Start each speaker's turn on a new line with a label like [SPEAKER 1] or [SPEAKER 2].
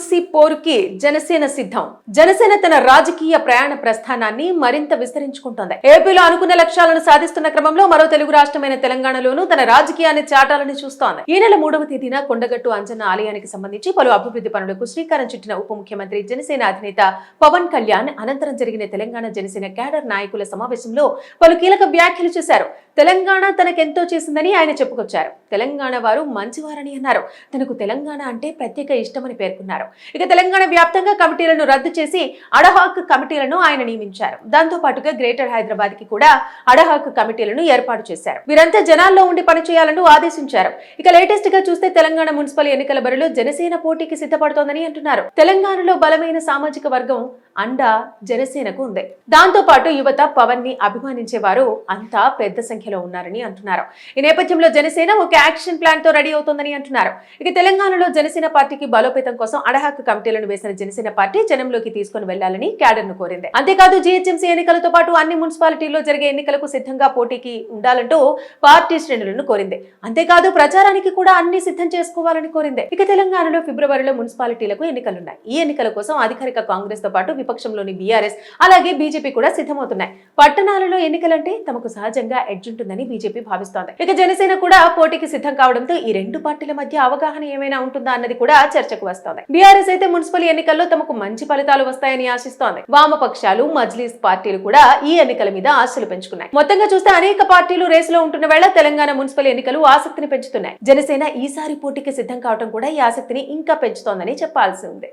[SPEAKER 1] తులసి పోరుకి జనసేన సిద్ధం. జనసేన తన రాజకీయ ప్రయాణ ప్రస్థానాన్ని మరింత విస్తరించుకుంటోంది. ఏపీలో అనుకున్న లక్ష్యాలను సాధిస్తున్న క్రమంలో మరో తెలుగు రాష్ట్రమైన తెలంగాణలోనూ తన రాజకీయాన్ని చాటాలని చూస్తోంది. ఈ నెల 3వ తేదీన కొండగట్టు అంజన్న ఆలయానికి సంబంధించి పలు అభివృద్ధి పనులకు శ్రీకారం చుట్టిన ఉప ముఖ్యమంత్రి జనసేన అధినేత పవన్ కళ్యాణ్ అనంతరం జరిగిన తెలంగాణ జనసేన క్యాడర్ నాయకుల సమావేశంలో పలు కీలక వ్యాఖ్యలు చేశారు. తెలంగాణ తనకెంతో చేసిందని ఆయన చెప్పుకొచ్చారు. తెలంగాణ వారు మంచివారని అన్నారు. తనకు తెలంగాణ అంటే ప్రత్యేక ఇష్టమని పేర్కొన్నారు. ఇక తెలంగాణ వ్యాప్తంగా కమిటీలను రద్దు చేసి అడహాక్ కమిటీలను ఆయన నియమించారు. దాంతో పాటుగా గ్రేటర్ హైదరాబాద్ కి కూడా అడహాక్ కమిటీలను ఏర్పాటు చేశారు. వీరంతా జనాల్లో ఉండి పనిచేయాలంటూ ఆదేశించారు. ఇక లేటెస్ట్ గా చూస్తే తెలంగాణ మున్సిపల్ ఎన్నికల బరిలో జనసేన పోటీకి సిద్ధపడుతోందని అంటున్నారు. తెలంగాణలో బలమైన సామాజిక వర్గం అండ జనసేనకు ఉంది. దాంతో పాటు యువత పవన్ ని అభిమానించే వారు అంతా పెద్ద సంఖ్యలో ఉన్నారని అంటున్నారు. ఈ నేపథ్యంలో జనసేన ఒక యాక్షన్ ప్లాన్ తో రెడీ అవుతోందని అంటున్నారు. ఇక తెలంగాణలో జనసేన పార్టీకి బలోపేతం కోసం అడహాక్ కమిటీలను వేసిన జనసేన పార్టీ జనంలోకి తీసుకుని వెళ్లాలని క్యాడర్ ను కోరింది. అంతేకాదు జీహెచ్ఎంసీ ఎన్నికలతో పాటు అన్ని మున్సిపాలిటీల్లో జరిగే ఎన్నికలకు సిద్ధంగా పోటీకి ఉండాలంటూ పార్టీ శ్రేణులను కోరింది. అంతేకాదు ప్రచారానికి కూడా అన్ని సిద్ధం చేసుకోవాలని కోరింది. ఇక తెలంగాణలో ఫిబ్రవరిలో మున్సిపాలిటీలకు ఎన్నికలున్నాయి. ఈ ఎన్నికల కోసం అధికారిక కాంగ్రెస్ తో పాటు విపక్షంలోని బీఆర్ఎస్ అలాగే బీజేపీ కూడా సిద్ధమవుతున్నాయి. పట్టణాలలో ఎన్నికలంటే తమకు సహజంగా ఎడ్జ్ ఉంటుందని బీజేపీ భావిస్తోంది. ఇక జనసేన కూడా పోటీకి సిద్ధం కావడంతో ఈ రెండు పార్టీల మధ్య అవగాహన ఏమైనా ఉంటుందా అన్నది కూడా చర్చకు వస్తోంది. బీఆర్ఎస్ అయితే మున్సిపల్ ఎన్నికల్లో తమకు మంచి ఫలితాలు వస్తాయని ఆశిస్తోంది. వామపక్షాలు మజ్లీస్ పార్టీలు కూడా ఈ ఎన్నికల మీద ఆశలు పెంచుకున్నాయి. మొత్తంగా చూస్తే అనేక పార్టీలు రేసులో ఉంటున్న వేళ తెలంగాణ మున్సిపల్ ఎన్నికలు ఆసక్తిని పెంచుతున్నాయి. జనసేన ఈసారి పోటీకి సిద్ధం కావడం కూడా ఈ ఆసక్తిని ఇంకా పెంచుతోందని చెప్పాల్సి ఉంది.